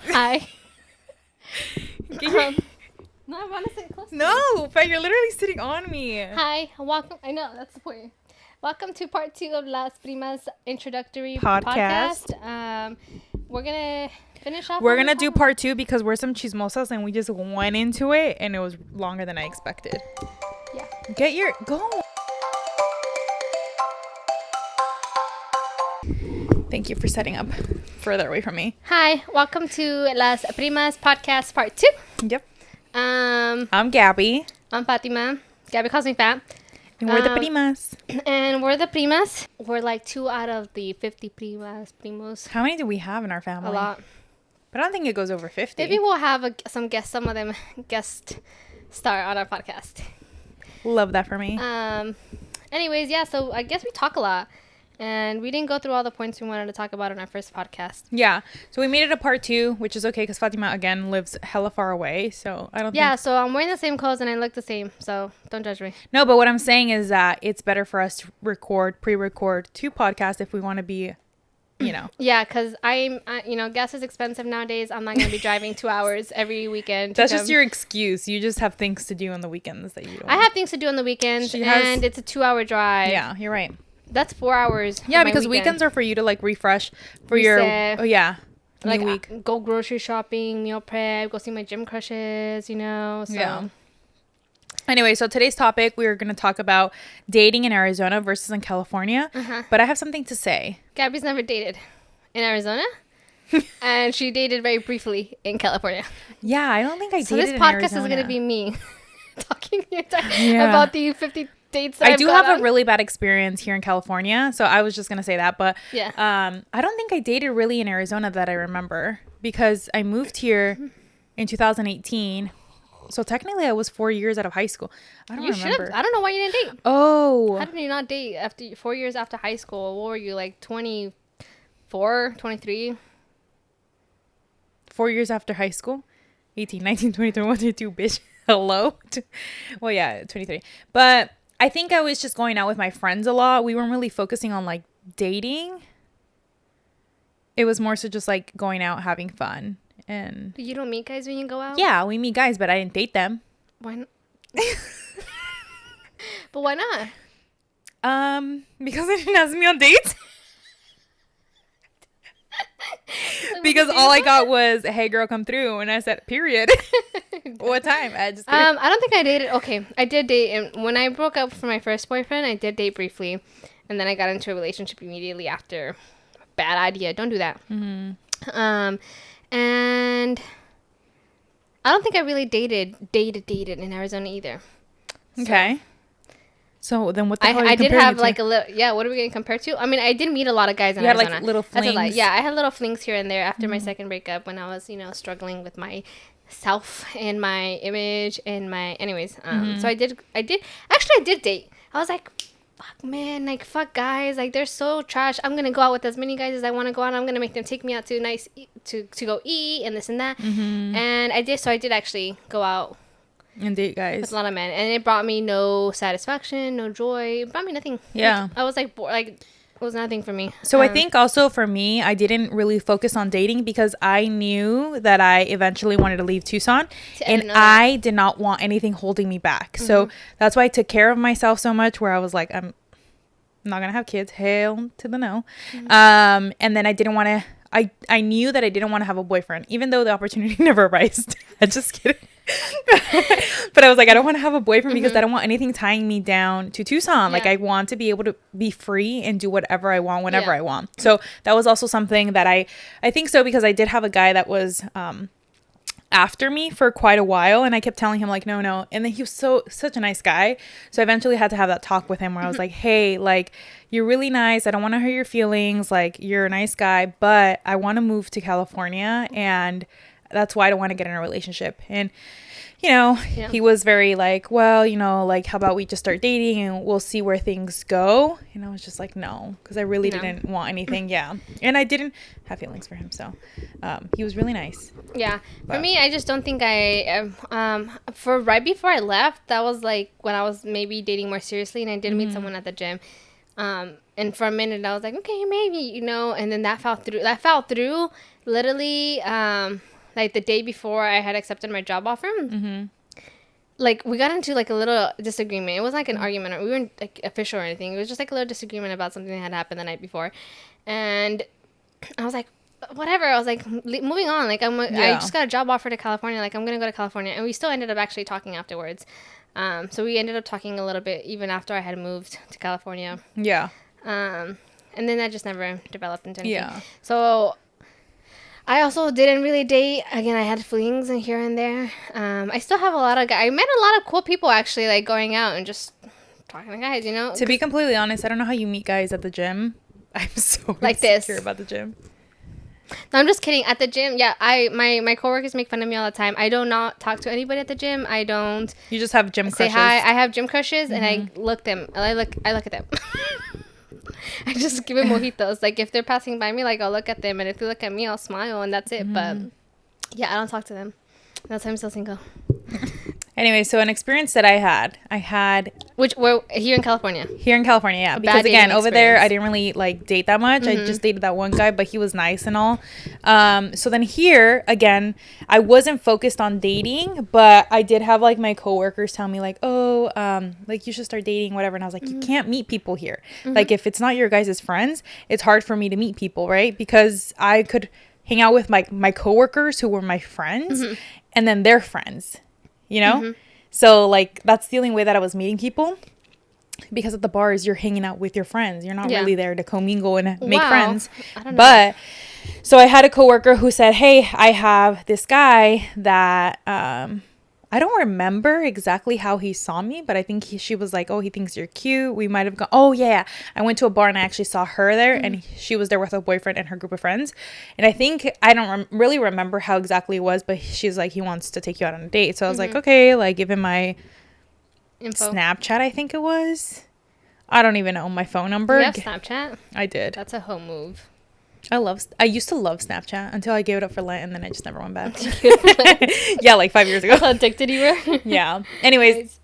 Hi. No, I want to sit close. No, but you're literally sitting on me. Hi, welcome. I know that's the point. Welcome to part 2 of Las Primas introductory Podcast. podcast. We're gonna finish off. We're gonna do part 2 because we're some chismosas and we just went into it and it was longer than I expected. Yeah. Go. Thank you for setting up further away from me. Hi, welcome to Las Primas podcast part 2. Yep. I'm Gaby. Fatima. Gaby calls me fat. And we're the primas. And we're the primas. We're like 2 out of the 50 primos. How many do we have in our family? A lot. But I don't think it goes over 50. Maybe we'll have some of them guest star on our podcast. Love that for me. Anyways, yeah, so I guess we talk a lot. And we didn't go through all the points we wanted to talk about in our first podcast. Yeah. So we made it a part 2, which is okay because Fatima, again, lives hella far away. So I don't Yeah, so I'm wearing the same clothes and I look the same. So don't judge me. No, but what I'm saying is that it's better for us to pre-record 2 podcasts if we want to be, Yeah, because gas is expensive nowadays. I'm not going to be driving 2 hours every weekend. That's just your excuse. You just have things to do on the weekends that you don't. I have things to do on the weekends and it's a 2-hour drive. Yeah, you're right. That's 4 hours. Yeah, because weekends are for you to like refresh for your like week. Go grocery shopping, meal prep, go see my gym crushes, So Yeah. Anyway, so today's topic, we are going to talk about dating in Arizona versus in California. But I have something to say. Gabby's never dated in Arizona. And she dated very briefly in California. Yeah, I don't think I dated in Arizona. So this podcast is going to be me talking about the 50 dates that I do have a really bad experience here in California, so I was just gonna say that, but I don't think I dated really in Arizona that I remember because I moved here in 2018, so technically I was 4 years out of high school. I don't remember. I don't know why you didn't date. Oh, how did you not date after 4 years after high school? What were you, like 24, 23? 4 years after high school, 18, 19, 20, 21, 22, bitch. Hello. Well, yeah, 23, but I think I was just going out with my friends a lot. We weren't really focusing on like dating. It was more so just like going out, having fun. And you don't meet guys when you go out? Yeah, we meet guys, but I didn't date them. Why not? But why not? Because they didn't ask me on dates. Because all I got was, "Hey girl, come through," and I said, "Period." What time? I don't think I dated. Okay, I did date, and when I broke up from my first boyfriend, I did date briefly, and then I got into a relationship immediately after. Bad idea. Don't do that. And I don't think I really dated in Arizona either. Okay. So then what the hell are you I did comparing have it to? like a little, what are we getting compared to? I mean, I did meet a lot of guys in Arizona. You had like little flings? I had little flings here and there after my second breakup when I was, struggling with my self and my image and my, anyways. So I did date. I was like, fuck, man, like, fuck guys. Like, they're so trash. I'm going to go out with as many guys as I want to go out. I'm going to make them take me out to to go eat and this and that. And I did actually go out. And date guys. With a lot of men. And it brought me no satisfaction, no joy. It brought me nothing. Yeah. I was like, it was nothing for me. So I think also for me, I didn't really focus on dating because I knew that I eventually wanted to leave Tucson. And I did not want anything holding me back. So that's why I took care of myself so much where I was like, I'm not going to have kids. Hell to the no. And then I didn't want to. I knew that I didn't want to have a boyfriend, even though the opportunity never arose. I just kidding. But I was like, I don't want to have a boyfriend because I don't want anything tying me down to Tucson. Like, I want to be able to be free and do whatever I want whenever I want. So that was also something that I think so because I did have a guy that was after me for quite a while, and I kept telling him like, no, and then he was such a nice guy. So I eventually had to have that talk with him where I was like, hey, like, you're really nice. I don't want to hurt your feelings. Like, you're a nice guy, but I want to move to California, and that's why I don't want to get in a relationship. And he was very like, well, like, how about we just start dating and we'll see where things go. And I was just like, no, because I really didn't want anything. Yeah. And I didn't have feelings for him. So he was really nice. Yeah. For me, I just don't think for right before I left, that was like when I was maybe dating more seriously, and I did meet someone at the gym. And for a minute I was like, okay, maybe, and then that fell through literally, like the day before I had accepted my job offer, like we got into like a little disagreement. It wasn't like an argument, or we weren't like official or anything. It was just like a little disagreement about something that had happened the night before, and I was like, whatever. I was like, moving on. Like I just got a job offer to California. Like I'm gonna go to California, and we still ended up actually talking afterwards. So we ended up talking a little bit even after I had moved to California. Yeah. And then that just never developed into anything. Yeah. So I also didn't really date. Again, I had flings here and there. I still have a lot of guys. I met a lot of cool people actually, like going out and just talking to guys, you know? To be completely honest, I don't know how you meet guys at the gym. I'm so like insecure this about the gym. No, I'm just kidding. At the gym, yeah, my coworkers make fun of me all the time. I do not talk to anybody at the gym. I don't. You just have gym crushes. Say hi. I have gym crushes, and I look them. I look at them. I just give them mojitos. Like if they're passing by me, like I'll look at them, and if they look at me, I'll smile, and that's it. But yeah, I don't talk to them. That's why I'm still single. Anyway, so an experience that I had which were here in California. Here in California, yeah. Because again, over there, I didn't really like date that much. I just dated that one guy, but he was nice and all. So then here, again, I wasn't focused on dating, but I did have like my coworkers tell me like, oh, like you should start dating, whatever. And I was like, you can't meet people here. Like if it's not your guys' friends, it's hard for me to meet people, right? Because I could hang out with my coworkers who were my friends and then their friends. You know? So, like, that's the only way that I was meeting people. Because at the bars, you're hanging out with your friends. You're not really there to commingle and make friends. I don't know. But, so I had a coworker who said, hey, I have this guy that, I don't remember exactly how he saw me, but I think she was like, oh, he thinks you're cute. We might have gone. Oh, yeah. I went to a bar and I actually saw her there and she was there with her boyfriend and her group of friends. And I think I don't really remember how exactly it was, but she's like, he wants to take you out on a date. So I was like, okay, like give him my Snapchat, I think it was. I don't even know my phone number. You have Snapchat? I did. That's a home move. I used to love Snapchat until I gave it up for Lent and then I just never went back. Yeah, like 5 years ago. How addicted you were? Yeah. Anyways,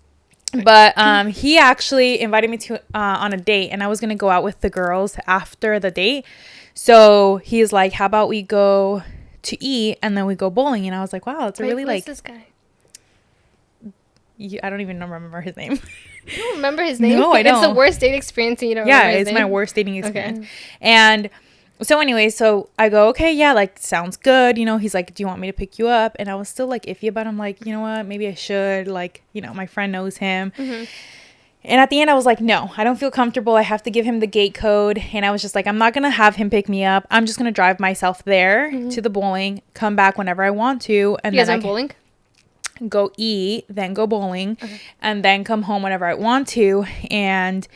but he actually invited me to on a date and I was gonna go out with the girls after the date. So he's like, how about we go to eat and then we go bowling? And I was like, wow, it's really like this guy? I don't even remember his name. You don't remember his name? No, I don't. It's the worst date experience and you don't remember his name? Yeah, it's my worst dating experience. Okay. And so anyway, so I go, okay, yeah, like sounds good. You know, he's like, do you want me to pick you up? And I was still like iffy about him. Like, you know what? Maybe I should. Like, you know, my friend knows him. And at the end, I was like, no, I don't feel comfortable. I have to give him the gate code. And I was just like, I'm not going to have him pick me up. I'm just going to drive myself there to the bowling, come back whenever I want to. And you then guys bowling? Go eat, then go bowling, and then come home whenever I want to. And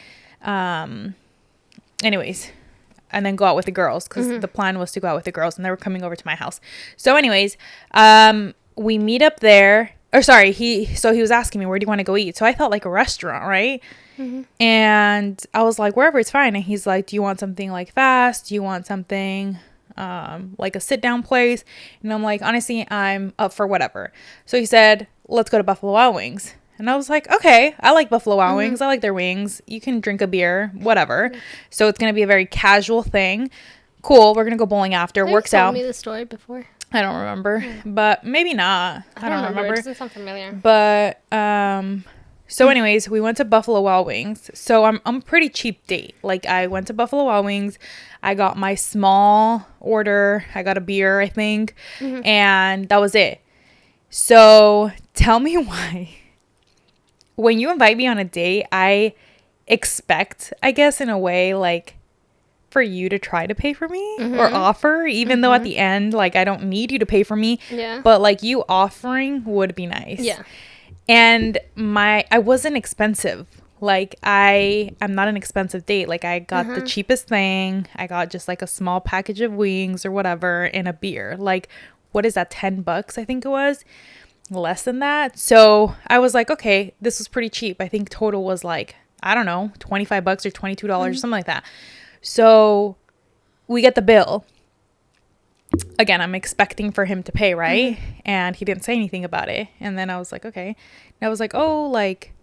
anyways, and then go out with the girls because the plan was to go out with the girls and they were coming over to my house. So anyways, we meet up there. Or sorry, he was asking me, where do you want to go eat? So I thought like a restaurant, right? And I was like, wherever, it's fine. And he's like, do you want something like fast? Do you want something like a sit down place? And I'm like, honestly, I'm up for whatever. So he said, let's go to Buffalo Wild Wings. And I was like, okay, I like Buffalo Wild Wings. I like their wings. You can drink a beer, whatever. So it's going to be a very casual thing. Cool. We're going to go bowling after. Works out. You told me the story before. I don't remember, but maybe not. I don't remember. It doesn't sound familiar. But, so anyways, we went to Buffalo Wild Wings. So I'm a pretty cheap date. Like I went to Buffalo Wild Wings. I got my small order. I got a beer, I think. And that was it. So tell me why. When you invite me on a date, I expect, I guess, in a way, like, for you to try to pay for me or offer, even though at the end, like, I don't need you to pay for me. Yeah. But, like, you offering would be nice. Yeah. And I wasn't expensive. Like, I'm not an expensive date. Like, I got the cheapest thing. I got just, like, a small package of wings or whatever and a beer. Like, what is that, $10, I think it was? Less than that. So I was like, okay, this was pretty cheap. I think total was like, I don't know, $25 or $22 or something like that. So we get the bill. Again, I'm expecting for him to pay, right? And he didn't say anything about it. And then I was like, okay. And I was like, oh, like,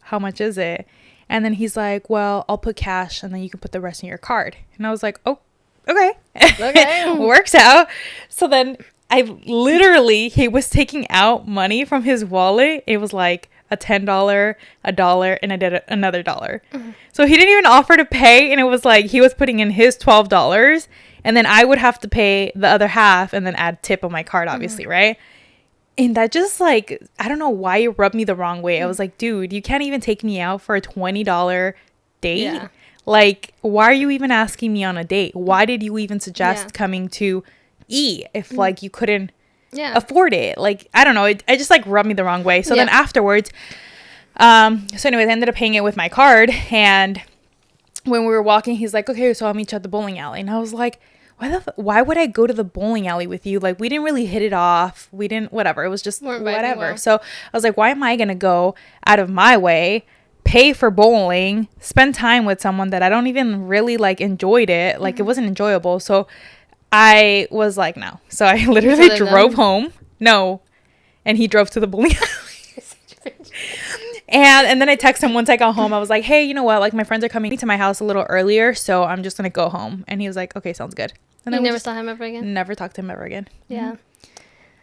how much is it? And then he's like, well, I'll put cash and then you can put the rest in your card. And I was like, oh, okay. Okay. Works out. So then he was taking out money from his wallet. It was like a $10, a dollar, and I did another dollar. Mm-hmm. So he didn't even offer to pay, and it was like he was putting in his $12, and then I would have to pay the other half and then add tip on my card, obviously, mm-hmm. right? And that just like, I don't know why it rubbed me the wrong way. I was like, dude, you can't even take me out for a $20 date. Yeah. Like, why are you even asking me on a date? Why did you even suggest coming to eat if like you couldn't afford it? Like, I don't know. It just like rubbed me the wrong way. So then afterwards, so anyways, I ended up paying it with my card. And when we were walking, he's like, okay, so I'll meet you at the bowling alley. And I was like, why would I go to the bowling alley with you? Like, we didn't really hit it off. We didn't, whatever. It was just whatever. Well. So I was like, why am I going to go out of my way, pay for bowling, spend time with someone that I don't even really like enjoyed it? Like, it wasn't enjoyable. So I was like, no. So I literally drove home. No. And he drove to the bowling alley. And then I texted him once I got home. I was like, hey, you know what? Like, my friends are coming to my house a little earlier, so I'm just going to go home. And he was like, okay, sounds good. And you never saw him ever again? Never talked to him ever again. Yeah.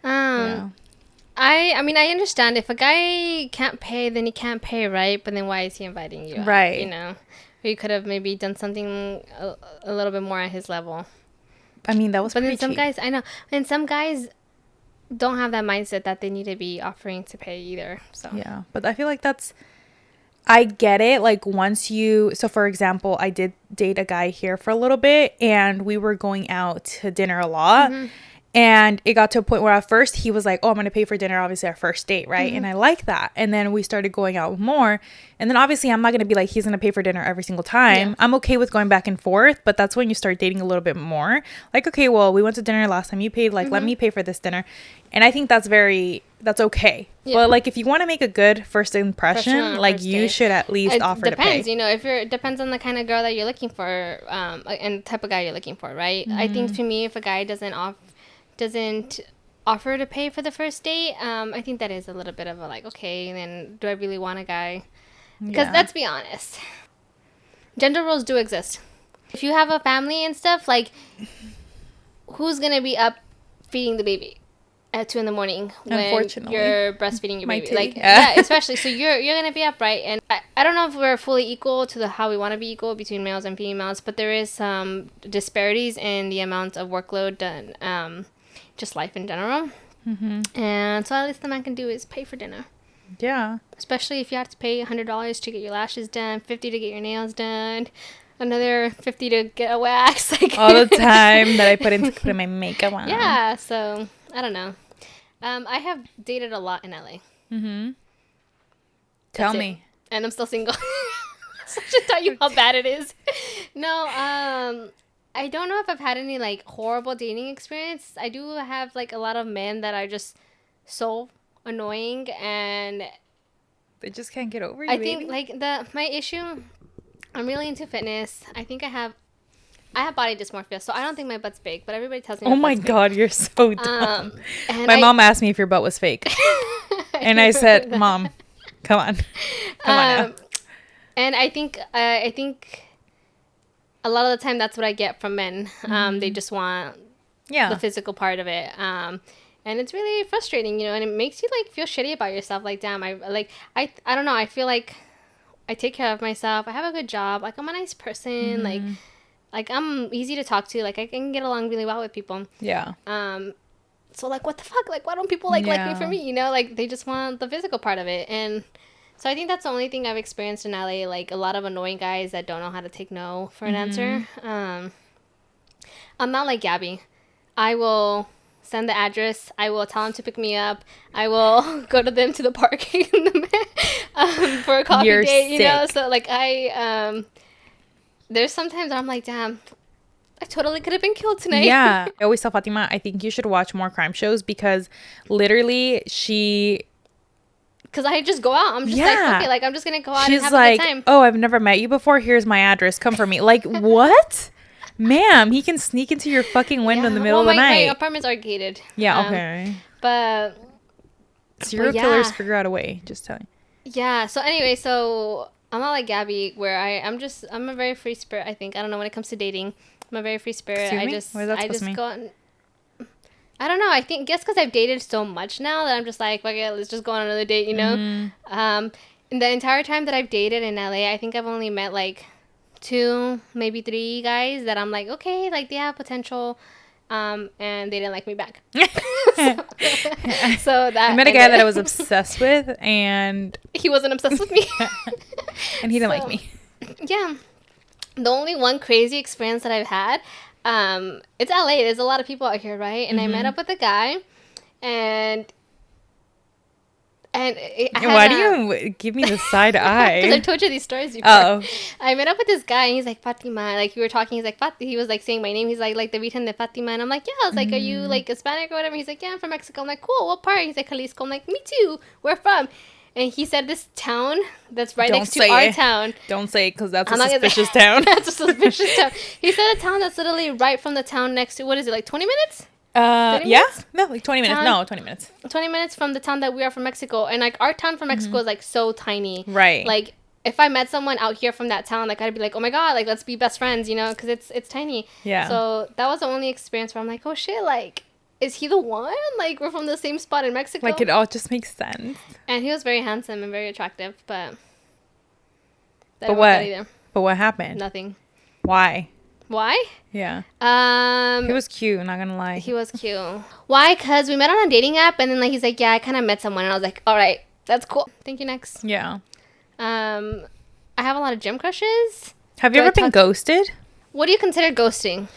I mean, I understand. If a guy can't pay, then he can't pay, right? But then why is he inviting you? Right. Out, you know? Or you could have maybe done something a little bit more at his level. I mean, that was pretty cheap. But then some guys, I know. And some guys don't have that mindset that they need to be offering to pay either. So yeah, but I feel like I get it. Like, so for example, I did date a guy here for a little bit, and we were going out to dinner a lot. Mm-hmm. And it got to a point where at first he was like, oh, I'm going to pay for dinner, obviously our first date, right? Mm-hmm. And I like that. And then we started going out more. And then obviously I'm not going to be like, he's going to pay for dinner every single time. Yeah. I'm okay with going back and forth, but that's when you start dating a little bit more. Like, okay, well, we went to dinner last time, you paid, like, let me pay for this dinner. And I think that's okay. Yeah. But like, if you want to make a good first impression, like, you should at least offer to pay. Depends, you know, it depends on the kind of girl that you're looking for, and the type of guy you're looking for, right? Mm-hmm. I think to me, if a guy doesn't offer to pay for the first date, I think that is a little bit of a like, okay, then do I really want a guy? Because let's be honest, gender roles do exist. If you have a family and stuff, like, who's gonna be up feeding the baby at 2 a.m. when you're breastfeeding your baby? Like, especially, so you're gonna be up, right? And I don't know if we're fully equal to how we want to be equal between males and females, but there is some disparities in the amount of workload done, just life in general. Mm-hmm. And so at least the man can do is pay for dinner. Yeah. Especially if you have to pay $100 to get your lashes done, $50 to get your nails done, another $50 to get a wax. Like, all the time that I put into putting my makeup on. Yeah, so I don't know. I have dated a lot in LA. Mm-hmm. Tell me. And I'm still single. So I should tell you how bad it is. No, I don't know if I've had any, like, horrible dating experience. I do have, like, a lot of men that are just so annoying, and they just can't get over you. I think, like, my issue, I'm really into fitness. I think I have body dysmorphia, so I don't think my butt's big, but everybody tells me. Oh my God, you're so dumb. My mom asked me if your butt was fake. And I said, Mom, come on now. And I think a lot of the time that's what I get from men. They just want the physical part of it. And it's really frustrating, you know, and it makes you, like, feel shitty about yourself. Like, damn, I don't know. I feel like I take care of myself. I have a good job. Like, I'm a nice person. Mm-hmm. Like I'm easy to talk to. Like, I can get along really well with people. Yeah. So, like, what the fuck? Like, why don't people like me for me? You know, like, they just want the physical part of it. And so I think that's the only thing I've experienced in LA. Like, a lot of annoying guys that don't know how to take no for an answer. I'm not like Gaby. I will send the address. I will tell them to pick me up. I will go to them to the park for a coffee date. You know, so like there's sometimes I'm like, damn, I totally could have been killed tonight. Yeah, I always tell Fatima, I think you should watch more crime shows because literally because I just go out. I'm just like, okay, like, I'm just gonna go out and have a good time. Oh, I've never met you before. Here's my address. Come for me. Like, what? Ma'am, he can sneak into your fucking window in the middle of the night. My apartments are gated. Yeah, okay. But serial killers figure out a way. Just tell you. Yeah. So anyway, so I'm not like Gaby, where I'm a very free spirit. I think, I don't know, when it comes to dating, I'm a very free spirit. Excuse me? What is that supposed to mean? I don't know. Guess because I've dated so much now that I'm just like, okay, let's just go on another date, you know? In the entire time that I've dated in LA, I think I've only met like 2, maybe 3 guys that I'm like, okay, like they have potential, and they didn't like me back. So that I met a guy that I was obsessed with, and he wasn't obsessed with me. And he didn't like me. Yeah. The only one crazy experience that I've had, it's LA. There's a lot of people out here, right? And I met up with a guy, and why do you give me the side eye? Because I've told you these stories before. Oh. I met up with this guy, and he's like, Fatima. Like, we were talking. He's like, Fati. He was, like, saying my name. He's like the Virgen de Fatima. And I'm like, yeah. I was like, are you, like, Hispanic or whatever? He's like, yeah, I'm from Mexico. I'm like, cool. What part? He's like, Jalisco. I'm like, me too. Where from? And he said this town that's right next to our town. Don't say it, because that's a suspicious town. That's a suspicious town. He said a town that's literally right from the town next to, what is it, like 20 minutes? Yeah, no, like 20 minutes. No, 20 minutes. 20 minutes from the town that we are from Mexico. And, like, our town from Mexico is, like, so tiny. Right. Like, if I met someone out here from that town, like, I'd be like, oh, my God, like, let's be best friends, you know, because it's tiny. Yeah. So that was the only experience where I'm like, oh, shit, like, is he the one? Like, we're from the same spot in Mexico. Like, it all just makes sense. And he was very handsome and very attractive, but... But what? But what happened? Nothing. Why? Why? Yeah. He was cute, not gonna lie. He was cute. Why? Because we met on a dating app, and then, like, he's like, yeah, I kind of met someone. And I was like, all right, that's cool. Thank you, next. Yeah. I have a lot of gym crushes. Have you ever been ghosted? What do you consider ghosting?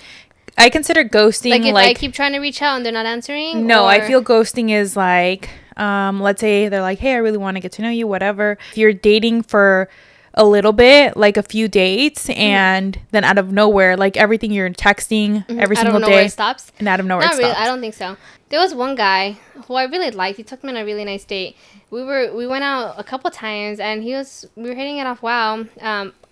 I consider ghosting like if I keep trying to reach out and they're not answering? No, I feel ghosting is like, let's say they're like, hey, I really want to get to know you, whatever. If you're dating for a little bit, like a few dates, and then out of nowhere, like everything you're texting every single day, out of nowhere it stops. And out of nowhere it stops. Really, I don't think so. There was one guy who I really liked. He took me on a really nice date. We went out a couple times, and we were hitting it off. Wow.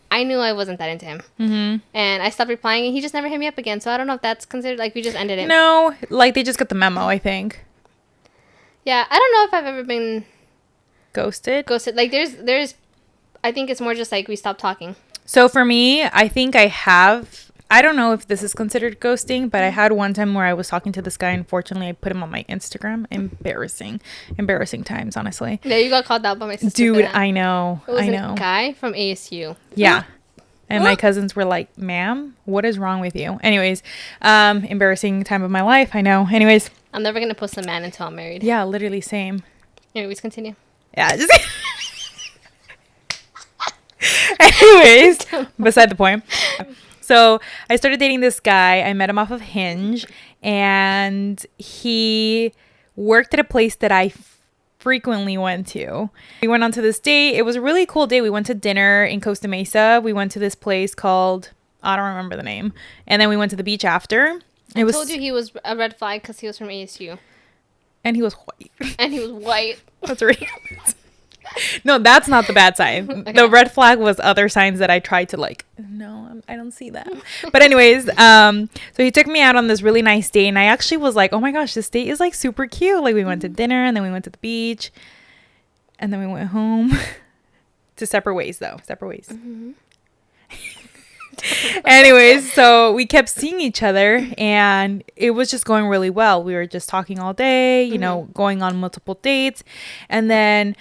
I knew I wasn't that into him. And I stopped replying, and he just never hit me up again. So I don't know if that's considered, like, we just ended it. No, like, they just got the memo, I think. Yeah, I don't know if I've ever been ghosted. Like, there's I think it's more just like we stopped talking. So for me, I think I don't know if this is considered ghosting, but I had one time where I was talking to this guy. Unfortunately, I put him on my Instagram. Embarrassing times, honestly. Yeah, you got called out by my sister. Dude, I know. It was a guy from ASU. Yeah. And my cousins were like, ma'am, what is wrong with you? Anyways, embarrassing time of my life. I know. Anyways. I'm never going to post a man until I'm married. Yeah, literally same. Anyways, continue. Yeah, just... Anyways, beside the point. So I started dating this guy. I met him off of Hinge, and he worked at a place that I frequently went to. We went on to this date. It was a really cool day. We went to dinner in Costa Mesa. We went to this place called, I don't remember the name. And then we went to the beach after. I told you he was a red flag because he was from ASU. And he was white. That's right. No, that's not the bad sign. Okay. The red flag was other signs that I tried to like, no, I don't see that. But anyways, so he took me out on this really nice date, and I actually was like, oh my gosh, this date is like super cute. Like, we went to dinner, and then we went to the beach, and then we went home. To separate ways, though. Separate ways. Anyways, so we kept seeing each other, and it was just going really well. We were just talking all day, you know, going on multiple dates, and then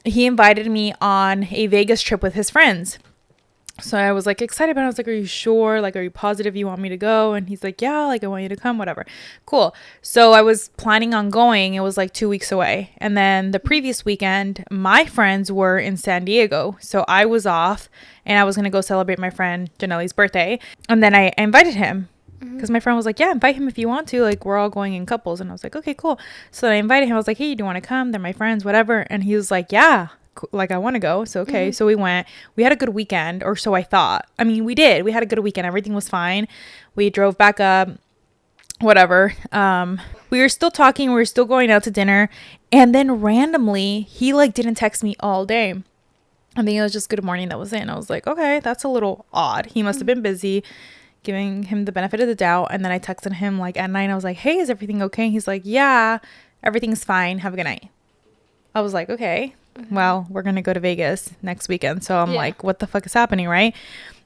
he invited me on a Vegas trip with his friends. So I was like excited, but I was like, are you sure? Like, are you positive you want me to go? And he's like, yeah, like, I want you to come, whatever. Cool. So I was planning on going. It was like 2 weeks away. And then the previous weekend, my friends were in San Diego. So I was off, and I was going to go celebrate my friend Janelle's birthday. And then I invited him. Because my friend was like, yeah, invite him if you want to. Like, we're all going in couples. And I was like, okay, cool. So then I invited him. I was like, hey, do you want to come? They're my friends, whatever. And he was like, yeah, like, I want to go. So, okay. So we went. We had a good weekend, or so I thought. I mean, we did. We had a good weekend. Everything was fine. We drove back up, whatever. We were still talking. We were still going out to dinner. And then randomly, he, like, didn't text me all day. I think it was just good morning. That was it. And I was like, okay, that's a little odd. He must have been busy. Giving him the benefit of the doubt. And then I texted him like at night. I was like, hey, is everything okay? And he's like, yeah, everything's fine. Have a good night. I was like, okay, well, we're going to go to Vegas next weekend. So I'm like, what the fuck is happening, right?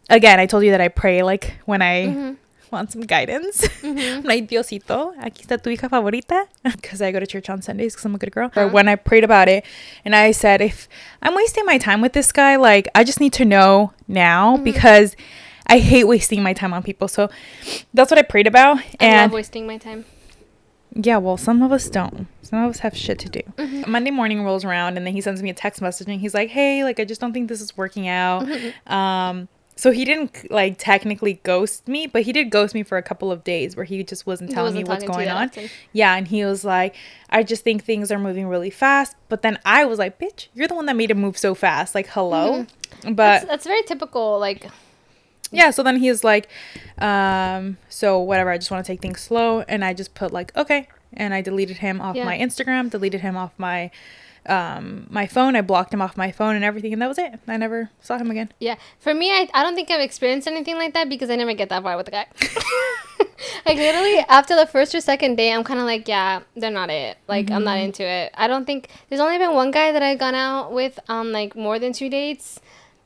Again, I told you that I pray like when I want some guidance. I'm like, Diosito, aquí está tu hija favorita. Because I go to church on Sundays because I'm a good girl. Or when I prayed about it, and I said, if I'm wasting my time with this guy, like, I just need to know now because I hate wasting my time on people. So that's what I prayed about. And I love wasting my time. Yeah, well, some of us don't. Some of us have shit to do. Monday morning rolls around, and then he sends me a text message, and he's like, hey, like, I just don't think this is working out. So he didn't, like, technically ghost me, but he did ghost me for a couple of days where he just wasn't telling me what's going on. Yeah, and he was like, I just think things are moving really fast. But then I was like, bitch, you're the one that made it move so fast. Like, hello? But that's very typical, like... Yeah, so then he was like, so whatever, I just want to take things slow. And I just put like, okay. And I deleted him off my Instagram, deleted him off my my phone. I blocked him off my phone and everything. And that was it. I never saw him again. Yeah. For me, I don't think I've experienced anything like that because I never get that far with the guy. Like, literally, after the first or second day, I'm kind of like, yeah, they're not it. Like, I'm not into it. I don't think... There's only been one guy that I've gone out with on, like, more than 2 dates.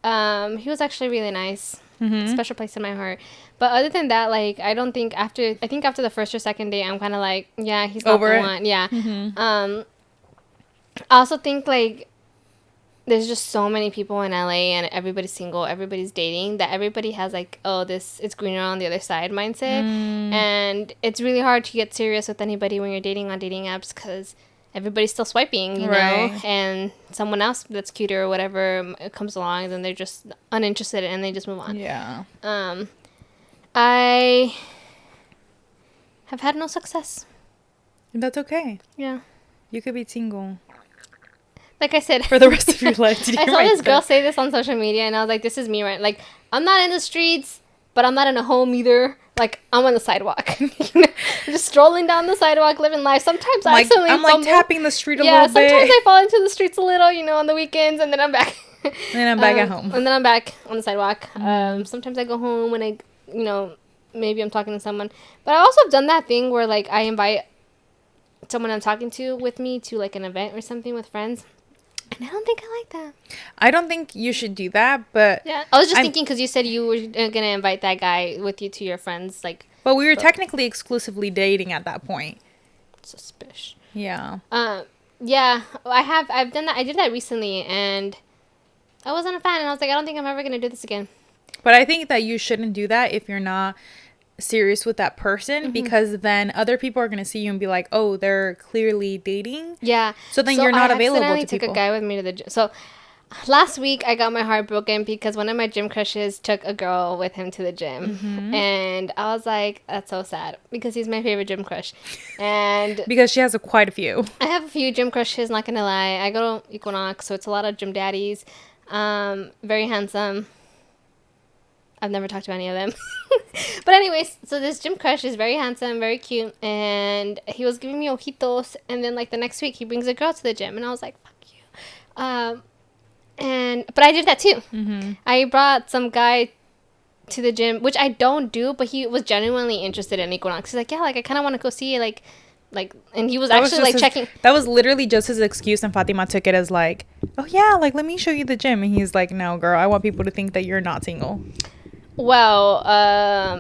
He was actually really nice. Special place in my heart. But other than that, like, I think after the first or second day, I'm kind of like, yeah, he's not the one. Yeah. I also think, like, there's just so many people in LA and everybody's single, everybody's dating, that everybody has like, oh, it's greener on the other side mindset. And it's really hard to get serious with anybody when you're dating on dating apps because everybody's still swiping, you know, and someone else that's cuter or whatever comes along, and then they're just uninterested and they just move on. Yeah. I have had no success. That's okay. Yeah. You could be single. Like I said. For the rest of your life. I saw this girl say this on social media, and I was like, this is me, right? Like, I'm not in the streets, but I'm not in a home either. Like, I'm on the sidewalk. I'm just strolling down the sidewalk, living life. Sometimes I accidentally I'm tapping the street a little bit. Yeah, sometimes I fall into the streets a little, you know, on the weekends, and then I'm back. And then I'm back at home. And then I'm back on the sidewalk. Sometimes I go home when I, you know, maybe I'm talking to someone. But I also have done that thing where, like, I invite someone I'm talking to with me to, like, an event or something with friends. And I don't think I like that. I don't think you should do that, but... Yeah, I was just thinking because you said you were going to invite that guy with you to your friends, like... But we were technically exclusively dating at that point. Suspicious. Yeah. Yeah, I've done that. I did that recently, and I wasn't a fan, and I was like, I don't think I'm ever going to do this again. But I think that you shouldn't do that if you're not serious with that person, because then other people are going to see you and be like, oh, they're clearly dating. Yeah. So then you're not available to people. I took a guy with me to the gym. So last week I got my heart broken because one of my gym crushes took a girl with him to the gym. And I was like, that's so sad because he's my favorite gym crush. And because she has quite a few. I have a few gym crushes, not going to lie. I go to Equinox, so it's a lot of gym daddies. Very handsome. I've never talked to any of them. But anyways, so this gym crush is very handsome, very cute, and he was giving me ojitos, and then like the next week he brings a girl to the gym, and I was like, fuck you. But I did that too. I brought some guy to the gym, which I don't do, but he was genuinely interested in Equinox. He's like, yeah, like I kind of want to go see like, and he was checking. That was literally just his excuse, and Fatima took it as like, oh yeah, like let me show you the gym, and he's like, no, girl, I want people to think that you're not single. Well,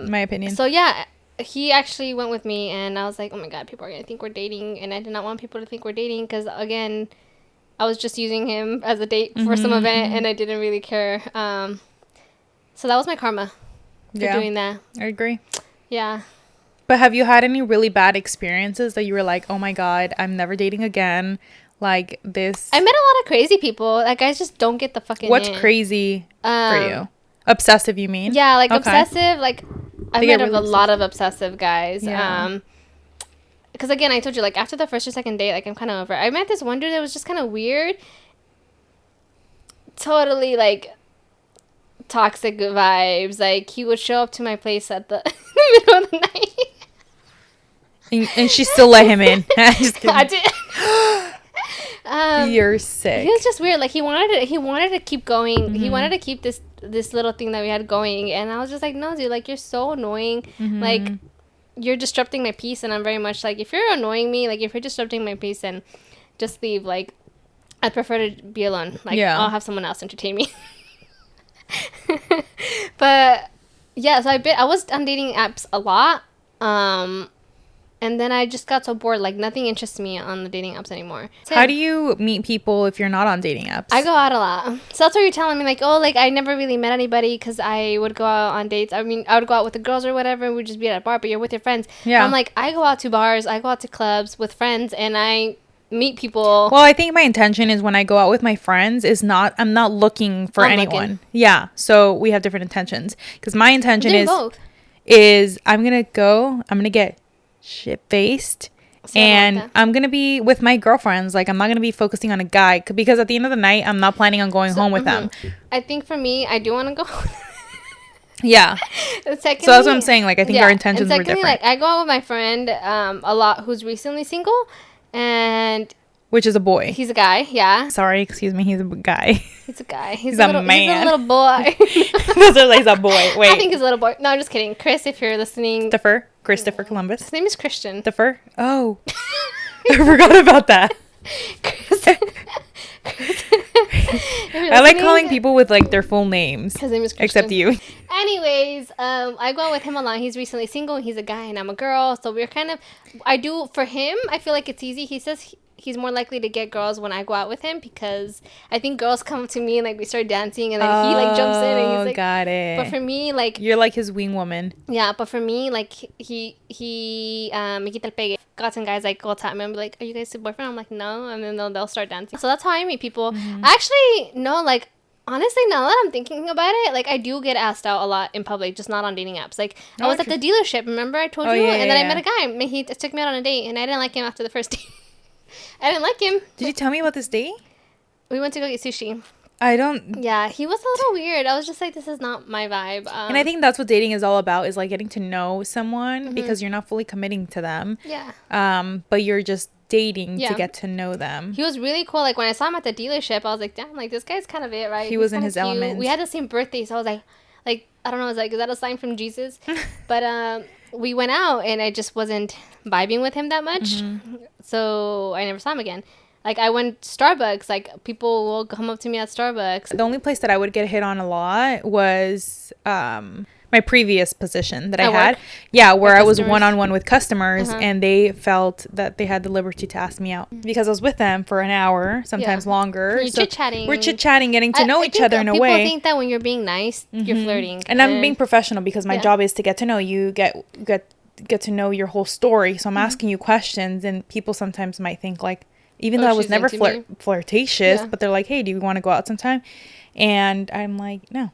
my opinion. So yeah, he actually went with me, and I was like, oh my god, people are gonna think we're dating, and I did not want people to think we're dating because again, I was just using him as a date for some event, and I didn't really care. So that was my karma for doing that. I agree. Yeah. But have you had any really bad experiences that you were like, oh my god, I'm never dating again? Like this. I met a lot of crazy people. Like guys just don't get the fucking. What's crazy for you? Obsessive, you mean? Yeah, like obsessive. Like I met a lot of obsessive guys. Yeah. Because again, I told you, like after the first or second date, like I'm kind of over. I met this one dude that was just kind of weird. Totally like toxic vibes. Like he would show up to my place at the middle of the night. And she still let him in. Just kidding. I did. You're sick. He was just weird. Like he wanted to keep going. He wanted to keep this little thing that we had going, and I was just like, no, dude, like you're so annoying. Like you're disrupting my peace, and I'm very much like, if you're annoying me, like if you're disrupting my peace, then just leave. Like I'd prefer to be alone. Like I'll have someone else entertain me. But Yeah, so I was on dating apps a lot. And then I just got so bored. Like, nothing interests me on the dating apps anymore. So How do you meet people if you're not on dating apps? I go out a lot. So that's what you're telling me. Like, oh, like, I never really met anybody because I would go out on dates. I mean, I would go out with the girls or whatever. And we'd just be at a bar, but you're with your friends. Yeah. But I'm like, I go out to bars. I go out to clubs with friends. And I meet people. Well, I think my intention is when I go out with my friends is not, I'm not looking for anyone. Yeah. So we have different intentions. Because my intention is I'm going to get shit-faced. And I'm going to be with my girlfriends. Like, I'm not going to be focusing on a guy. Because at the end of the night, I'm not planning on going home with them. I think for me, I do want to go. Yeah. So that's what I'm saying. Like, I think our intentions were different. Like, I go out with my friend a lot who's recently single. And... Which is a boy. He's a guy, yeah. Sorry, excuse me. He's a guy. He's a guy. He's a man. He's a little boy. He's a boy. Wait. I think he's a little boy. No, I'm just kidding. Chris, if you're listening. Christopher Columbus. His name is Christian. Christopher? Oh. I forgot about that. Chris. I like calling people with, like, their full names. His name is Christian. Except you. Anyways, I go out with him a lot. He's recently single. He's a guy and I'm a girl. So we're kind of... For him, I feel like it's easy. He says... He's more likely to get girls when I go out with him because I think girls come to me and like we start dancing and then he like jumps in and he's like, got it. But for me, like, you're like his wing woman. Yeah, but for me, like he me quita el pegue. Got some guys like will tap me and be like, "Are you guys your boyfriend?" I'm like, "No," and then they'll start dancing. So that's how I meet people. Actually, no, like. Honestly, now that I'm thinking about it, like, I do get asked out a lot in public, just not on dating apps. Like, I was at the dealership, remember I told you? And then I met a guy, and he took me out on a date, and I didn't like him after the first date. I didn't like him. Did you tell me about this date? We went to go get sushi. Yeah, he was a little weird. I was just like, this is not my vibe. And I think that's what dating is all about, is like getting to know someone because you're not fully committing to them. Yeah. But you're just dating to get to know them. He was really cool. Like, when I saw him at the dealership, I was like, damn, like, this guy's kind of it, right? He was in his element. We had the same birthday, so I was like, I don't know, I was like, is that a sign from Jesus? But we went out, and I just wasn't vibing with him that much. So I never saw him again. Like, I went Starbucks. Like, people will come up to me at Starbucks. The only place that I would get hit on a lot was my previous position that I had. Yeah, where I was one-on-one with customers, and they felt that they had the liberty to ask me out because I was with them for an hour, sometimes longer. You're chit-chatting. We're chit-chatting, getting to know each other in a way. People think that when you're being nice, you're flirting. And I'm being professional because my job is to get to know you, get to know your whole story. So I'm asking you questions, and people sometimes might think, like, even though I was never flirtatious, but they're like, hey, do you want to go out sometime? And I'm like, no,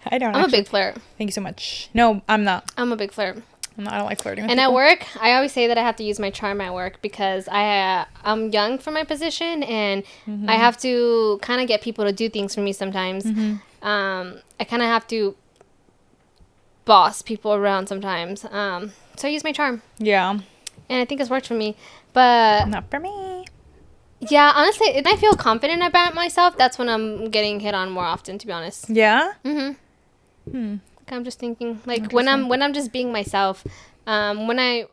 I don't. I'm a big flirt. Thank you so much. No, I'm not. I'm a big flirt. I don't like flirting with people. At work, I always say that I have to use my charm at work because I'm young for my position, and I have to kind of get people to do things for me sometimes. I kind of have to boss people around sometimes. So I use my charm. Yeah. And I think it's worked for me. But... Not for me. Yeah, honestly, if I feel confident about myself, that's when I'm getting hit on more often, to be honest. Yeah? Like, I'm just thinking, like, when I'm just being myself, when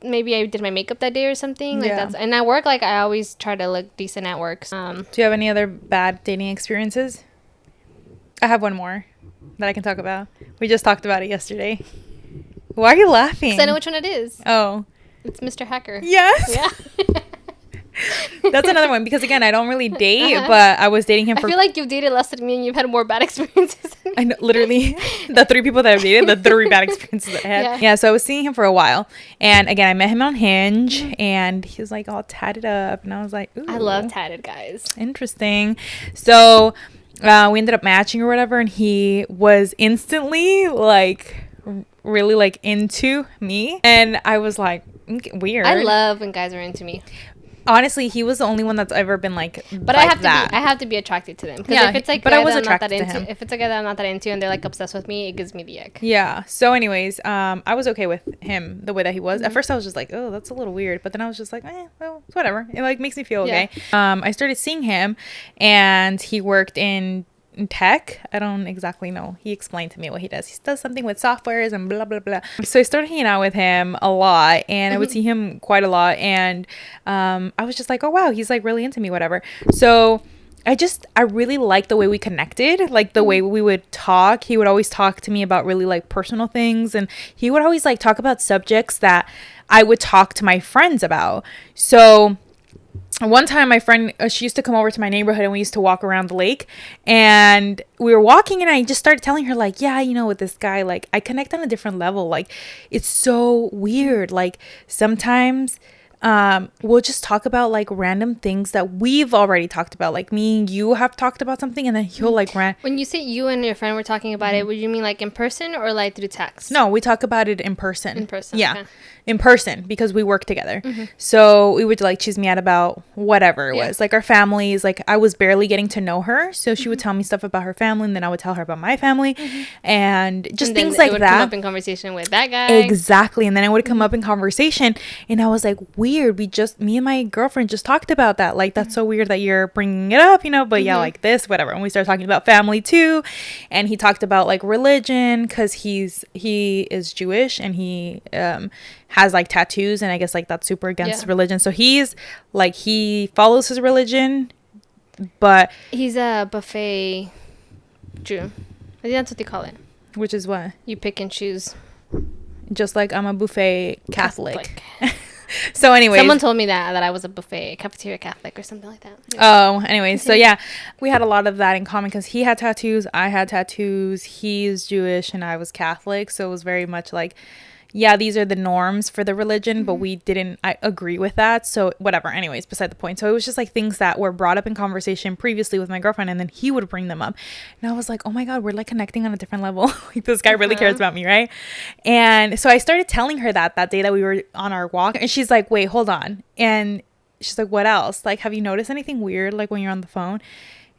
maybe I did my makeup that day or something, like and at work, like, I always try to look decent at work. Do you have any other bad dating experiences? I have one more that I can talk about. We just talked about it yesterday. Why are you laughing? Because I know which one it is. Oh. It's Mr. Hacker. Yes. Yeah. That's another one because, again, I don't really date, but I was dating him for... I feel like you've dated less than me and you've had more bad experiences than me. I know, literally, the 3 people that I've dated, the 3 bad experiences I had. Yeah, so I was seeing him for a while. And, again, I met him on Hinge, and he was, like, all tatted up. And I was like, ooh. I love tatted guys. Interesting. So, we ended up matching or whatever, and he was instantly, like, really, like, into me. And I was like, weird. I love when guys are into me. Honestly, he was the only one that's ever been like. But like I have to be attracted to them. Yeah, if it's like, but I was attracted to him. If it's a guy that I'm not that into and they're like obsessed with me, it gives me the ick. Yeah. So, anyways, I was okay with him the way that he was. At first, I was just like, oh, that's a little weird. But then I was just like, well, it's whatever. It like makes me feel okay. I started seeing him, and he worked in tech. I don't exactly know. He explained to me what he does. He does something with softwares and blah blah blah. So I started hanging out with him a lot, and I would see him quite a lot, and I was just like, oh wow, he's like really into me, whatever. So I really like the way we connected, like the way we would talk. He would always talk to me about really like personal things, and he would always like talk about subjects that I would talk to my friends about. So one time my friend, she used to come over to my neighborhood and we used to walk around the lake, and we were walking and I just started telling her like, yeah, you know, with this guy, like I connect on a different level. Like it's so weird. Like sometimes we'll just talk about like random things that we've already talked about, like me and you have talked about something, and then he'll like when you say you and your friend were talking about it, would you mean like in person or like through text? No, we talk about it in person. Yeah, okay. In person, because we work together. So we would like choose me out about whatever it was, like our families. Like I was barely getting to know her, so she would tell me stuff about her family, and then I would tell her about my family, and just and things like that. Come up in conversation with that guy. Exactly. And then it would come up in conversation, and I was like, weird, me and my girlfriend just talked about that, like that's so weird that you're bringing it up, you know, but yeah, like this, whatever. And we started talking about family too, and he talked about like religion, because he is Jewish, and he has like tattoos, and I guess like that's super against religion. So he's like, he follows his religion, but he's a buffet Jew. I think that's what they call it. Which is what? You pick and choose. Just like I'm a buffet Catholic. So anyways, someone told me that I was a buffet cafeteria Catholic or something like that. Oh, anyways, so yeah, we had a lot of that in common, because he had tattoos, I had tattoos, he's Jewish and I was Catholic, so it was very much like, yeah, these are the norms for the religion, but I agree with that, so whatever. Anyways, beside the point. So it was just like things that were brought up in conversation previously with my girlfriend, and then he would bring them up, and I was like, oh my god, we're like connecting on a different level. Like this guy really cares about me, right? And so I started telling her that day that we were on our walk, and she's like, wait, hold on. And she's like, what else? Like, have you noticed anything weird like when you're on the phone?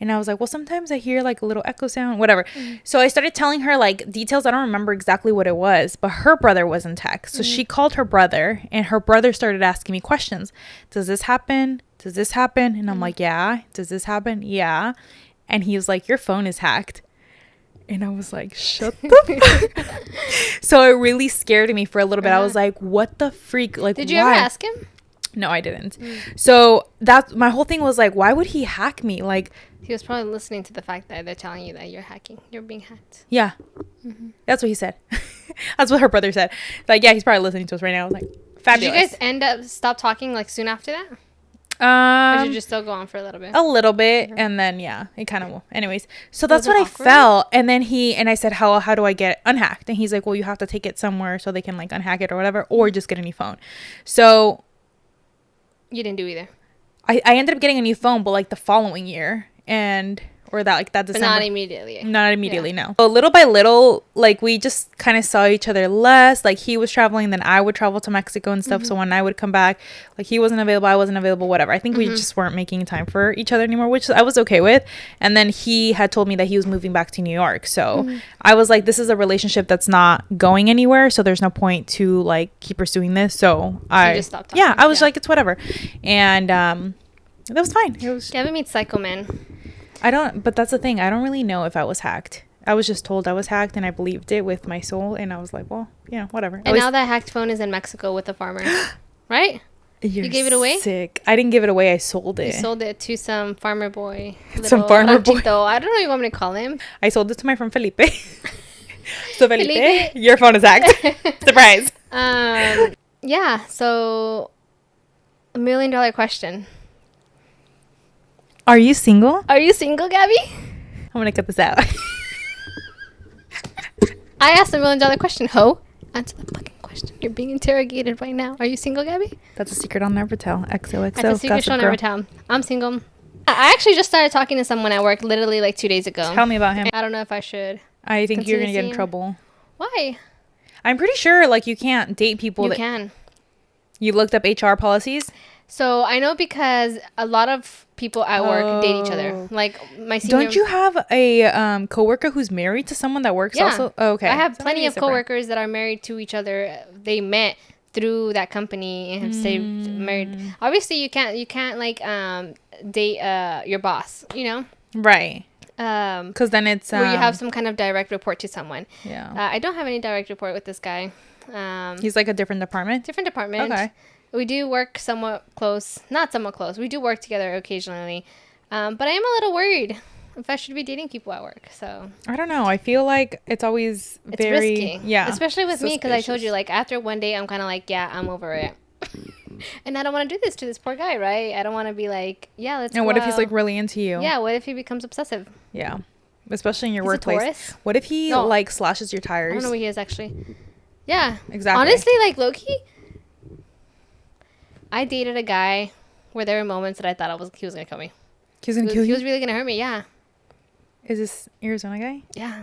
And I was like, well, sometimes I hear like a little echo sound, whatever. So I started telling her like details. I don't remember exactly what it was, but her brother was in tech. So she called her brother, and her brother started asking me questions. Does this happen? Does this happen? And I'm like, yeah. Does this happen? Yeah. And he was like, your phone is hacked. And I was like, shut the fuck. So it really scared me for a little bit. I was like, what the freak? Like, did you ever ask him? No, I didn't. So that's my whole thing was like, why would he hack me? Like, he was probably listening to the fact that they're telling you that you're being hacked. Yeah. That's what he said. That's what her brother said. Like, yeah, he's probably listening to us right now. I was like, fabulous. Did you guys stop talking like soon after that? Or did you just still go on for a little bit? A little bit. And then, yeah, it kind of, anyways. So that's what I felt. And then I said, how do I get unhacked? And he's like, well, you have to take it somewhere so they can like unhack it or whatever, or just get a new phone. So you didn't do either. I ended up getting a new phone, but like the following year, or that December. But not immediately. Not immediately, no. So little by little, like we just kind of saw each other less. Like he was traveling, then I would travel to Mexico and stuff. So when I would come back, like he wasn't available, I wasn't available, whatever. I think we just weren't making time for each other anymore, which I was okay with. And then he had told me that he was moving back to New York. So I was like, this is a relationship that's not going anywhere. So there's no point to like keep pursuing this. So I just stopped talking. Yeah, I was like, it's whatever. And that was fine. It was. Gabby meets Psycho Man. But that's the thing. I don't really know if I was hacked. I was just told I was hacked, and I believed it with my soul, and I was like, well, yeah, whatever. And now that hacked phone is in Mexico with a farmer, right? You gave it away? Sick. I didn't give it away. I sold it. You sold it to some farmer boy. Some farmer boy. I don't know what you want me to call him. I sold it to my friend Felipe. So Felipe, your phone is hacked. Surprise. Yeah. So, $1 million question. Are you single? Are you single, Gabby? I'm gonna cut this out. I asked $1 million question, ho. Answer the fucking question. You're being interrogated right now. Are you single, Gabby? That's a secret I'll never tell. XOXO. That's a secret she'll never tell. I'm single. I actually just started talking to someone at work literally like 2 days ago. Tell me about him. I don't know if I should. I think you're gonna get in trouble. Why? I'm pretty sure like you can't date people. You can. You looked up HR policies? So I know because a lot of people at work date each other. Like my senior. Don't you have a coworker who's married to someone that works also? Oh, okay. I have plenty of coworkers that are married to each other. They met through that company and have stayed married. Obviously, you can't like date your boss. You know. Right. Because then it's where you have some kind of direct report to someone. Yeah. I don't have any direct report with this guy. He's like a different department. Okay. We do work not somewhat close. We do work together occasionally. But I am a little worried if I should be dating people at work. So I don't know. I feel like it's always very risky. Yeah, especially with me, because I told you, suspicious. like, after one day, I'm kind of like, yeah, I'm over it. And I don't want to do this to this poor guy, right? I don't want to be like, yeah, let's And go what if he's out. like really into you? Yeah, what if he becomes obsessive? Yeah. Especially in your He's a workplace. Taurus? What if he No. like slashes your I tires? don't know what he is, actually. Yeah. Exactly. Honestly, like, low-key, I dated a guy where there were moments that I thought he was going to kill me. He's gonna kill He you? was really going to hurt me, yeah. Is this Arizona guy? Yeah.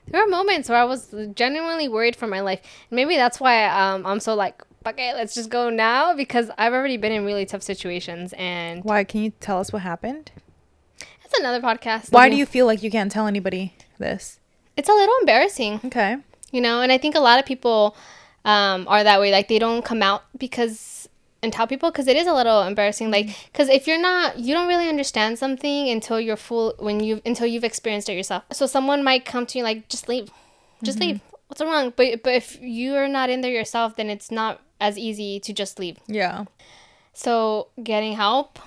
There were moments where I was genuinely worried for my life. Maybe that's why I'm so like, okay, let's just go now, because I've already been in really tough situations. And Why? Can you tell us what happened? that's another podcast. Why do you feel like you can't tell anybody this? It's a little embarrassing, Okay. you know, and I think a lot of people are that way. Like, they don't come out and tell people, because it is a little embarrassing. Like, because if you don't really understand something until until you've experienced it yourself. So someone might come to you like, just leave. Just leave. What's wrong? But if you're not in there yourself, then it's not as easy to just leave. Yeah. So getting help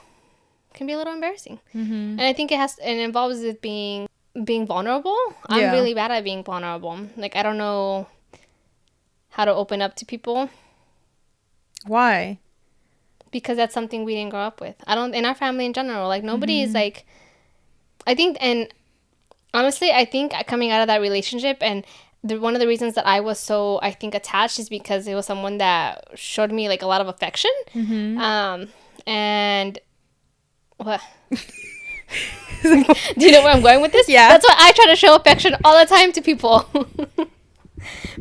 can be a little embarrassing. And I think it involves it being vulnerable. I'm Yeah. really bad at being vulnerable. Like, I don't know how to open up to people, Why? because that's something we didn't grow up with. In our family in general, like, nobody is like, I think, and honestly, I think coming out of that relationship, and one of the reasons that I was so, I think, attached is because it was someone that showed me like a lot of affection. And what? Do you know where I'm going with this? Yeah. That's why I try to show affection all the time to people.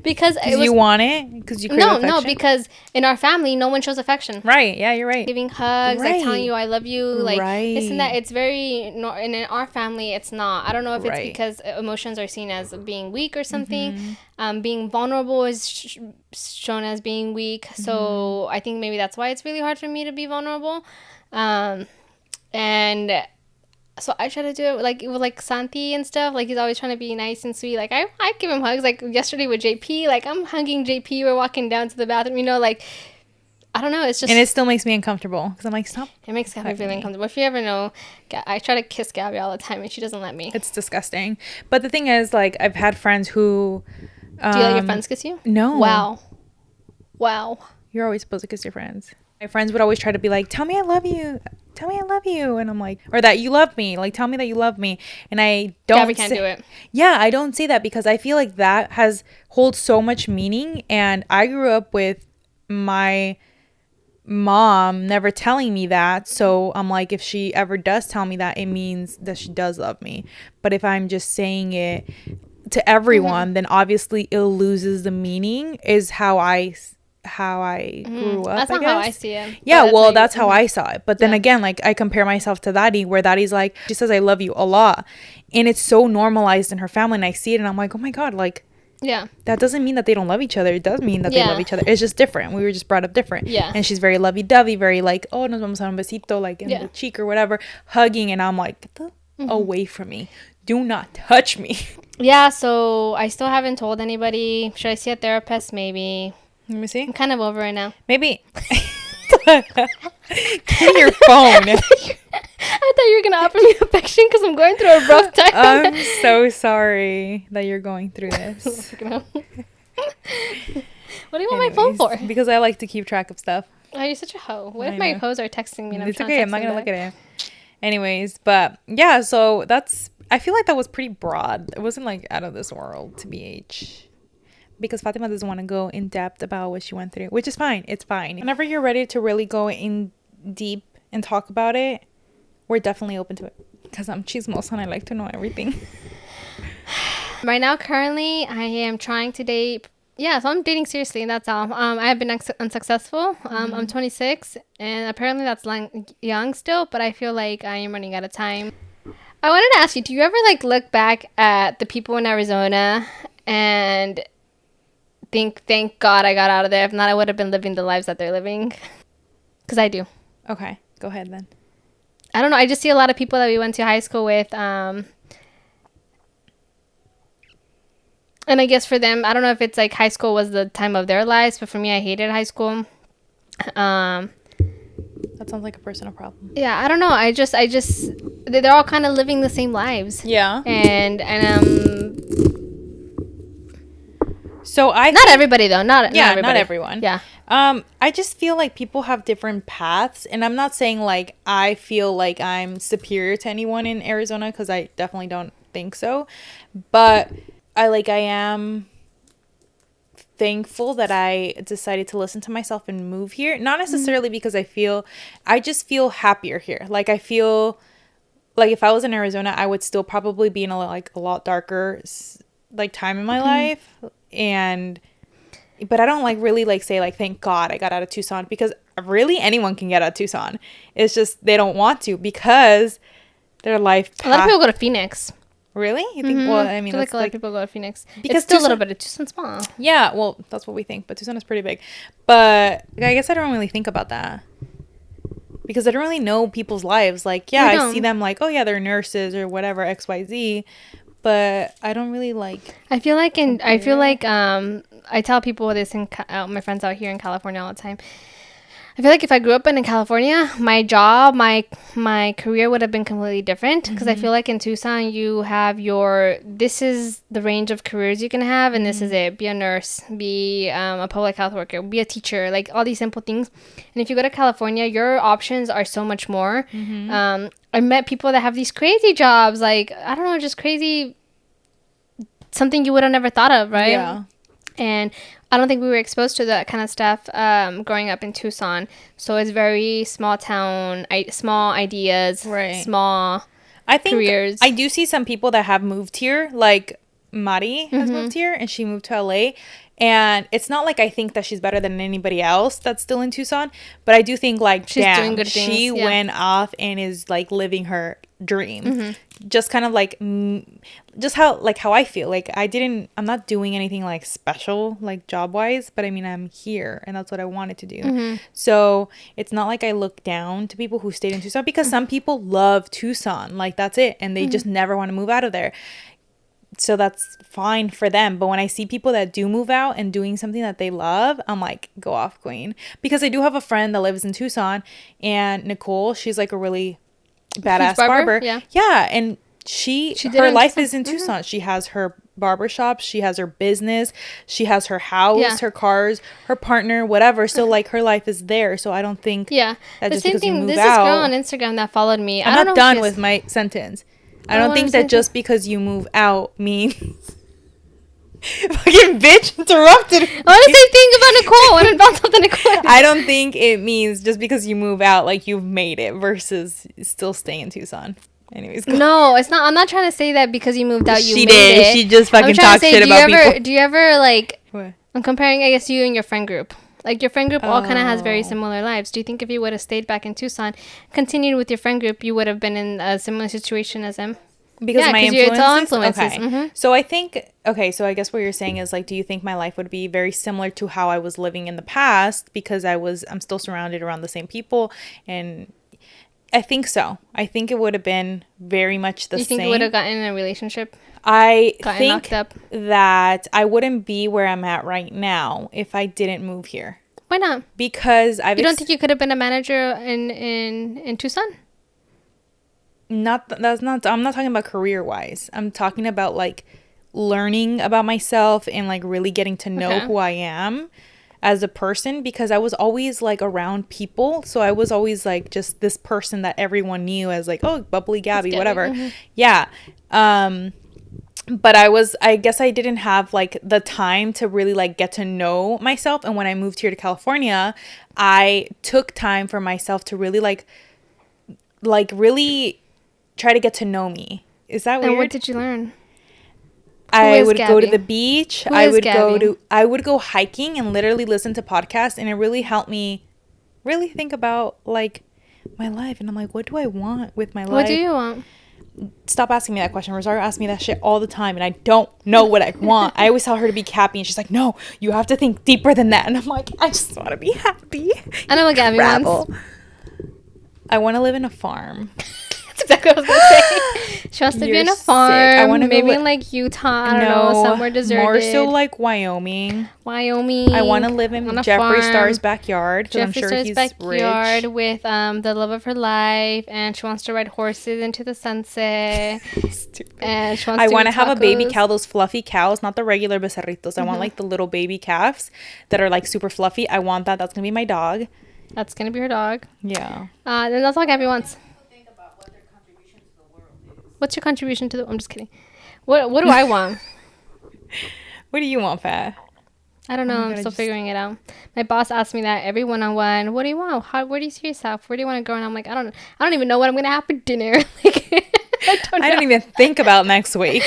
Because you want it? Because you crave affection? because in our family, no one shows affection. Right. Yeah, you're right. Giving hugs, like telling you I love you, like this and that. Right. It's very, and in our family, it's not. I don't know if it's Right. because emotions are seen as being weak or something. Being vulnerable is shown as being weak. So I think maybe that's why it's really hard for me to be vulnerable. And so I try to do it like with like Santi and stuff. Like, he's always trying to be nice and sweet. Like, I give him hugs. Like, yesterday with JP, like, I'm hugging JP. We're walking down to the bathroom, you know, like, I don't know. It's just, And it still makes me uncomfortable because I'm like, stop. it makes Gabby feel uncomfortable. If you ever know, I try to kiss Gabby all the time and she doesn't let me. It's disgusting. But the thing is, like, I've had friends who. Do you let your friends kiss you? No. Wow. You're always supposed to kiss your friends. My friends would always try to be like, tell me I love you. Tell me I love you. And I'm like, or that you love me. Like, tell me that you love me. And I don't. Gabby can't do it. Yeah, I don't say that because I feel like that holds so much meaning. And I grew up with my mom never telling me that. So I'm like, if she ever does tell me that, it means that she does love me. But if I'm just saying it to everyone, then obviously it loses the meaning, is how I grew up. That's not I guess. how I see it. Yeah, well, that's how I saw it. But then again, like, I compare myself to Daddy, where Daddy's like, she says I love you a lot, and it's so normalized in her family, and I see it and I'm like, oh my god, like, yeah, that doesn't mean that they don't love each other. It does mean that they love each other. It's just different. We were just brought up different. Yeah. And she's very lovey-dovey, very like, oh, nos vamos a un besito, like in the cheek or whatever, hugging, and I'm like, get the away from me. Do not touch me. Yeah, so I still haven't told anybody. Should I see a therapist? Maybe. Let me see. I'm kind of over it now. Maybe. Give me your phone. I thought you were gonna offer me affection because I'm going through a rough time. I'm so sorry that you're going through this. What do you want my phone for? Because I like to keep track of stuff. Oh, you're such a hoe. What if my hoes are texting me and it's okay. I'm not gonna look at it. Anyways, but yeah, so I feel like that was pretty broad. It wasn't like out of this world, TBH. Because Fatima doesn't want to go in depth about what she went through, which is fine. It's fine. Whenever you're ready to really go in deep and talk about it, we're definitely open to it. Because I'm chismosa and I like to know everything. Right now, currently, I am trying to date. Yeah, so I'm dating seriously, and that's all. I have been unsuccessful. I'm 26, and apparently that's young still, but I feel like I am running out of time. I wanted to ask you, do you ever like look back at the people in Arizona and think, thank God I got out of there? If not, I would have been living the lives that they're living. Because I do. Okay, go ahead then. I don't know. I just see a lot of people that we went to high school with. And I guess for them, I don't know if it's like high school was the time of their lives, but for me, I hated high school. That sounds like a personal problem. Yeah, I don't know. I just they're all kind of living the same lives. Yeah. And so not everybody though. Not everyone. Yeah. I just feel like people have different paths, and I'm not saying like I feel like I'm superior to anyone in Arizona, because I definitely don't think so, but I am thankful that I decided to listen to myself and move here. Not necessarily because I just feel happier here. Like, I feel like if I was in Arizona, I would still probably be in a lot darker time in my life. But I don't really say thank God I got out of Tucson, because really anyone can get out of Tucson. It's just they don't want to, because their life a lot of people go to Phoenix. Really? You think? Well, I mean, I feel like a lot of people go to Phoenix because it's still a little bit of Tucson's small. Yeah, well, that's what we think, but Tucson is pretty big. But I guess I don't really think about that, because I don't really know people's lives. Like, yeah, I see them like, oh yeah, they're nurses or whatever, XYZ, but I don't really I tell people this my friends out here in California all the time. I feel like if I grew up in California, my job, my career would have been completely different, because I feel like in Tucson you have this is the range of careers you can have, and this is it. Be a nurse, be a public health worker, be a teacher, like all these simple things. And if you go to California, your options are so much more. I met people that have these crazy jobs, like, I don't know, just crazy, something you would have never thought of, right? Yeah. And I don't think we were exposed to that kind of stuff growing up in Tucson. So it's very small town, small ideas, right? Small careers. I do see some people that have moved here, like Mari has moved here, and she moved to LA. And it's not like I think that she's better than anybody else that's still in Tucson, but I do think she's doing good things. She went off and is living her dream. Just kind of just how I feel. I'm not doing anything special job wise, but I mean, I'm here and that's what I wanted to do. So it's not like I look down to people who stayed in Tucson, because some people love Tucson, that's it, and they just never want to move out of there. So that's fine for them. But when I see people that do move out and doing something that they love, I'm like, go off, queen. Because I do have a friend that lives in Tucson, and Nicole, she's a really badass barber. Yeah. And her life is in Tucson. She has her barber shop, she has her business, she has her house, her cars, her partner, whatever. So her life is there. So I don't think that the same thing. There's this girl on Instagram that followed me. I'm not done with my sentence. I don't think that just because you move out means fucking bitch interrupted me. I want to say thing about Nicole. I want to bounce off the Nicole. I don't think it means just because you move out you've made it versus still staying in Tucson. Anyways, no, it's not. I'm not trying to say that because you moved out you made it. She just fucking talks shit about people. Do you ever what? I'm comparing, I guess, you and your friend group. Your friend group all kind of has very similar lives. Do you think if you would have stayed back in Tucson, continued with your friend group, you would have been in a similar situation as them? Because my influences? It's all influences. Okay. So I think, so I guess what you're saying is do you think my life would be very similar to how I was living in the past, because I'm still surrounded around the same people? And I think so. I think it would have been very much the same. You think you would have gotten in a relationship? I think that I wouldn't be where I'm at right now if I didn't move here. Why not? Because you don't think you could have been a manager in Tucson? I'm not talking about career wise. I'm talking about learning about myself and really getting to know who I am as a person, because I was always around people. So I was always just this person that everyone knew as oh, bubbly Gaby, whatever. Yeah. But I guess I didn't have the time to really get to know myself. And when I moved here to California, I took time for myself to really really try to get to know me. Is that weird? And what did you learn? I would go to the beach. I would go hiking and literally listen to podcasts, and it really helped me really think about my life. And I'm what do I want with my life? What do you want? Stop asking me that question. Rosario asks me that shit all the time, and I don't know what I want. I always tell her to be happy, and she's like, no, you have to think deeper than that. And I'm I just want to be happy. I know what Gaby wants. I want to live in a farm. It's exactly what I was gonna say. She wants to be in a farm. I want to maybe in like Utah. I don't know, somewhere deserted. More so like Wyoming. I want to live in Jeffree Star's backyard because I'm sure he's backyard rich. With the love of her life, and she wants to ride horses into the sunset. Stupid. And she wants I want to have a baby cow, those fluffy cows, not the regular becerritos. I want like the little baby calves that are like super fluffy. I want that. That's gonna be my dog. That's gonna be her dog. Yeah. Then that's all Gaby wants. What's your contribution to the? I'm just kidding. What do I want? What do you want, Fat? I don't know. I'm still figuring it out. My boss asked me that every one-on-one. What do you want? Where do you see yourself? Where do you want to go? And I'm like, I don't even know what I'm gonna have for dinner. Like, I don't even think about next week.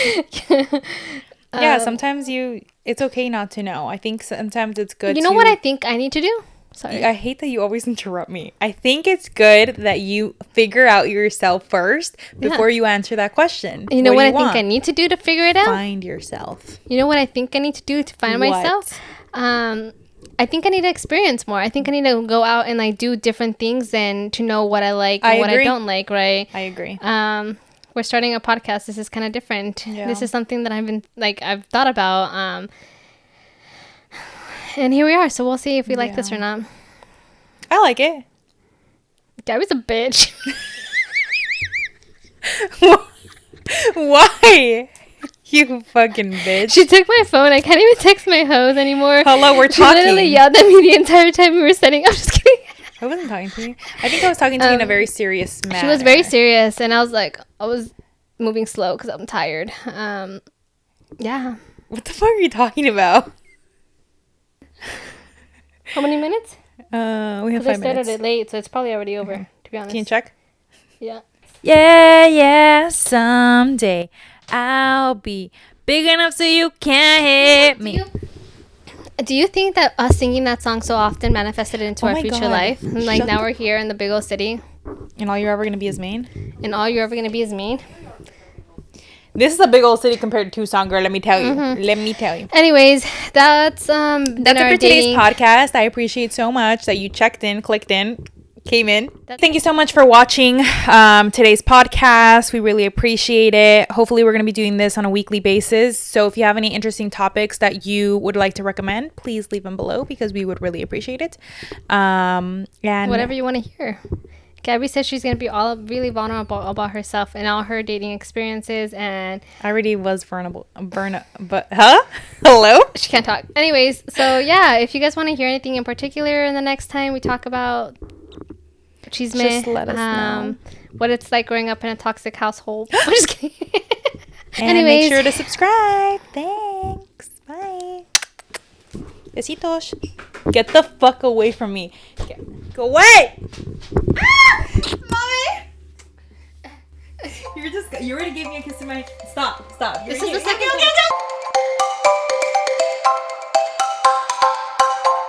Yeah, sometimes it's okay not to know. I think sometimes it's good. You know what I think I need to do? Sorry. I hate that you always interrupt me. I think it's good that you figure out yourself first before you answer that question. You know what I think I need to do to figure it out? Find yourself. You know what I think I need to do to find myself? I think I need to experience more. I think I need to go out and like do different things and to know what I like and what I don't like, right? I agree. We're starting a podcast. This is kind of different. Yeah. This is something that I've thought about. And here we are. So we'll see if we like this or not. I like it. Gaby's a bitch. Why? You fucking bitch. She took my phone. I can't even text my hoes anymore. Hello, we're talking. She literally yelled at me the entire time we were setting up. I'm just kidding. I wasn't talking to you. I think I was talking to you in a very serious manner. She was very serious. And I was moving slow because I'm tired. Yeah. What the fuck are you talking about? How many minutes? We have 5 minutes. I started it late, so it's probably already over, to be honest. Can you check? Yeah. Yeah, someday I'll be big enough so you can't hit me. Do you think that us singing that song so often manifested into our future life? And like now we're here in the big old city. And all you're ever going to be is Maine? And all you're ever going to be is Maine? This is a big old city compared to Tucson, girl. Let me tell you. Let me tell you. Anyways, that's it for today's podcast. I appreciate so much that you checked in, clicked in, came in. Thank you so much for watching today's podcast. We really appreciate it. Hopefully, we're going to be doing this on a weekly basis. So if you have any interesting topics that you would like to recommend, please leave them below because we would really appreciate it. And whatever you want to hear. Gaby says she's going to be really vulnerable about herself and all her dating experiences, and I already was vulnerable, but hello? She can't talk. Anyways, so yeah, if you guys want to hear anything in particular in the next time we talk about chisme, just let us know what it's like growing up in a toxic household. I'm just kidding. And anyways, make sure to subscribe. Thanks. Bye. Besitos. Get the fuck away from me. Go away! Mommy! You already gave me a kiss in my... Stop. This is the second time.